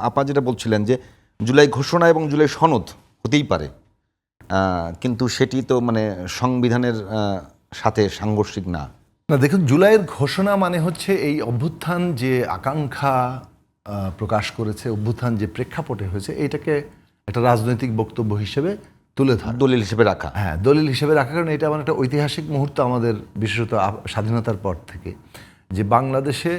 আপা যেটা বলছিলেন যে জুলাই ঘোষণা এবং জুলাই সনদ হতেই পারে, কিন্তু সেটি তো মানে সংবিধানের সাথে সাংঘর্ষিক না। না, দেখুন, জুলাইয়ের ঘোষণা মানে হচ্ছে এই অভ্যুত্থান যে আকাঙ্ক্ষা প্রকাশ করেছে, অভ্যুত্থান যে প্রেক্ষাপটে হয়েছে, এইটাকে একটা রাজনৈতিক বক্তব্য হিসেবে তুলে ধরা, দলিল হিসেবে রাখা। হ্যাঁ, দলিল হিসেবে রাখা। কারণ এটা আমার একটা ঐতিহাসিক মুহূর্ত আমাদের, বিশেষত স্বাধীনতার পর থেকে, যে বাংলাদেশে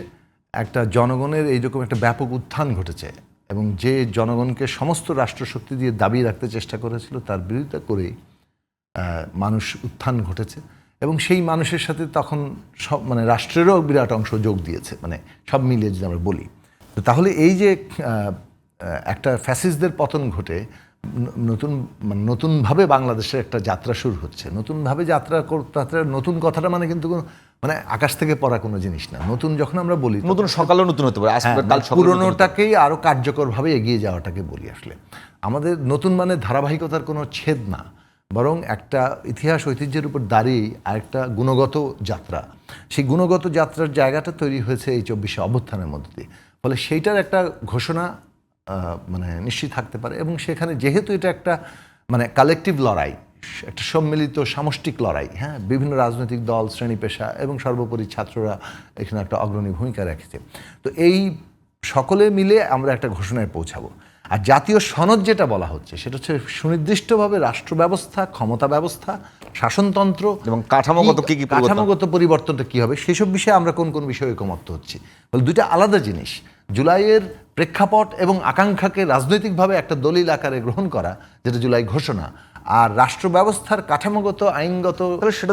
একটা জনগণের এইরকম একটা ব্যাপক উত্থান ঘটেছে এবং যে জনগণকে সমস্ত রাষ্ট্রশক্তি দিয়ে দাবি রাখতে চেষ্টা করেছিল তার বিরোধিতা করেই মানুষ উত্থান ঘটেছে। এবং সেই মানুষের সাথে তখন সব মানে রাষ্ট্রেরও বিরাট অংশ যোগ দিয়েছে, মানে সব মিলিয়ে যদি আমরা বলি। তো তাহলে এই যে একটা ফ্যাসিস্টদের পতন ঘটে নতুনভাবে বাংলাদেশের একটা যাত্রা শুরু হচ্ছে, নতুনভাবে যাত্রা নতুন কথাটা মানে কিন্তু মানে আকাশ থেকে পড়া কোনো জিনিস না। নতুন যখন আমরা বলি, নতুন সকালও নতুন হতে পারে, পুরনোটাকেই আরও কার্যকরভাবে এগিয়ে যাওয়াটাকে বলি। আসলে আমাদের নতুন মানে ধারাবাহিকতার কোনো ছেদ না, বরং একটা ইতিহাস ঐতিহ্যের উপর দাঁড়িয়ে আরেকটা গুণগত যাত্রা। সেই গুণগত যাত্রার জায়গাটা তৈরি হয়েছে এই 24শে অভ্যুত্থানের মধ্যে দিয়ে। ফলে সেইটার একটা ঘোষণা মানে নিশ্চিত থাকতে পারে। এবং সেখানে যেহেতু এটা একটা মানে কালেকটিভ লড়াই, একটা সম্মিলিত সামষ্টিক লড়াই, হ্যাঁ, বিভিন্ন রাজনৈতিক দল, শ্রেণী পেশা এবং সর্বোপরি ছাত্ররা এখানে একটা অগ্রণী ভূমিকা রেখেছে। তো এই সকলে মিলে আমরা একটা ঘোষণায় পৌঁছাবো। আর জাতীয় সনদ যেটা বলা হচ্ছে সেটা হচ্ছে সুনির্দিষ্টভাবে রাষ্ট্র ব্যবস্থা, ক্ষমতা ব্যবস্থা, শাসনতন্ত্র এবং কাঠামোগত পরিবর্তনটা কী হবে, সেসব বিষয়ে আমরা কোন কোন বিষয়ে ঐকমত্য হচ্ছি। বলে দুইটা আলাদা জিনিস। জুলাইয়ের প্রেক্ষাপট এবং আকাঙ্ক্ষাকে রাজনৈতিকভাবে একটা দলিল আকারে গ্রহণ করা, যেটা জুলাই ঘোষণা, আর রাষ্ট্র ব্যবস্থার কাঠামোগত, আইনগত,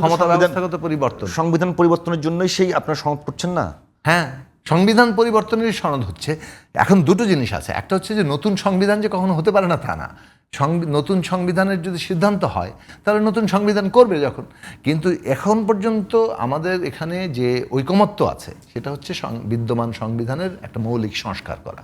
ক্ষমতা ব্যবস্থাগত পরিবর্তন, সংবিধান পরিবর্তনের জন্যই সেই আপনারা সনদ করছেন না? হ্যাঁ, সংবিধান পরিবর্তনেরই সনদ হচ্ছে। এখন দুটো জিনিস আছে, একটা হচ্ছে যে নতুন সংবিধান যে কখনো হতে পারে না তা না। নতুন সংবিধানের যদি সিদ্ধান্ত হয় তাহলে নতুন সংবিধান করবে যখন। কিন্তু এখন পর্যন্ত আমাদের এখানে যে ঐকমত্য আছে সেটা হচ্ছে বিদ্যমান সংবিধানের একটা মৌলিক সংস্কার করা,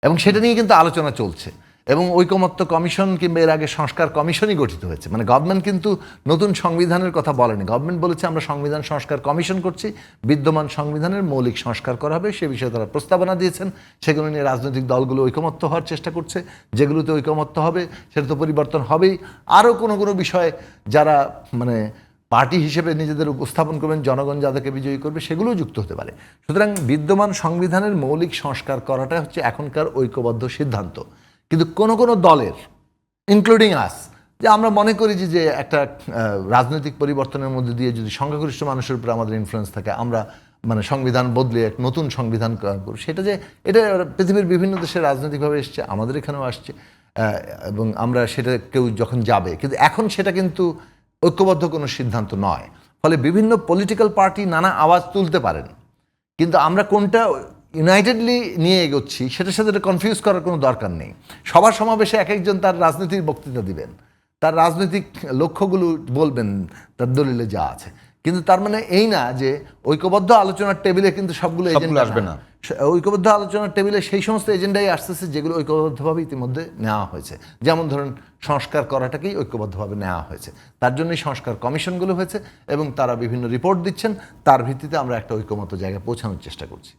এবং সেটা নিয়ে কিন্তু আলোচনা চলছে। এবং ঐকমত্য কমিশন কিংবা এর আগে সংস্কার কমিশনই গঠিত হয়েছে। মানে গভর্নমেন্ট কিন্তু নতুন সংবিধানের কথা বলেনি, গভর্নমেন্ট বলেছে আমরা সংবিধান সংস্কার কমিশন করছি, বিদ্যমান সংবিধানের মৌলিক সংস্কার করা হবে, সে বিষয়ে তারা প্রস্তাবনা দিয়েছেন। সেগুলো নিয়ে রাজনৈতিক দলগুলো ঐকমত্য হওয়ার চেষ্টা করছে। যেগুলোতে ঐকমত্য হবে সেটা তো পরিবর্তন হবেই। আরও কোনো কোনো বিষয়ে যারা মানে পার্টি হিসেবে নিজেদের উপস্থাপন করবেন, জনগণ যাদেরকে বিজয়ী করবে, সেগুলোও যুক্ত হতে পারে। সুতরাং বিদ্যমান সংবিধানের মৌলিক সংস্কার করাটা হচ্ছে এখনকার ঐক্যবদ্ধ সিদ্ধান্ত। কিন্তু কোনো কোনো দলের, ইনক্লুডিং আস, যে আমরা মনে করি যে একটা রাজনৈতিক পরিবর্তনের মধ্যে দিয়ে যদি সংখ্যাগরিষ্ঠ মানুষের উপর আমাদের ইনফ্লুয়েন্স থাকে, আমরা মানে সংবিধান বদলে এক নতুন সংবিধান করি, সেটা যে এটা পৃথিবীর বিভিন্ন দেশে রাজনৈতিকভাবে এসছে, আমাদের এখানেও আসছে, এবং আমরা সেটা কেউ যখন যাবে, কিন্তু এখন সেটা কিন্তু ঐক্যবদ্ধ কোনো সিদ্ধান্ত নয়। ফলে বিভিন্ন পলিটিক্যাল পার্টি নানা আওয়াজ তুলতে পারেন, কিন্তু আমরা কোনটা ইউনাইটেডলি নিয়ে এগোচ্ছি সেটার সাথে কনফিউজ করার কোনো দরকার নেই। সবার সমাবেশে এক একজন তার রাজনৈতিক বক্তৃতা দিবেন, তার রাজনৈতিক লক্ষ্যগুলো বলবেন, তার দলিলে যা আছে, কিন্তু তার মানে এই না যে ঐক্যবদ্ধ আলোচনার টেবিলে কিন্তু সবগুলো এজেন্ডা আসবে না। ঐক্যবদ্ধ আলোচনার টেবিলে সেই সমস্ত এজেন্ডাই আসতেছে যেগুলো ঐক্যবদ্ধভাবে ইতিমধ্যে নেওয়া হয়েছে। যেমন ধরুন, সংস্কার করাটাকেই ঐক্যবদ্ধভাবে নেওয়া হয়েছে, তার জন্যই সংস্কার কমিশনগুলো হয়েছে এবং তারা বিভিন্ন রিপোর্ট দিচ্ছেন, তার ভিত্তিতে আমরা একটা ঐক্যমত জায়গায় পৌঁছানোর চেষ্টা করছি।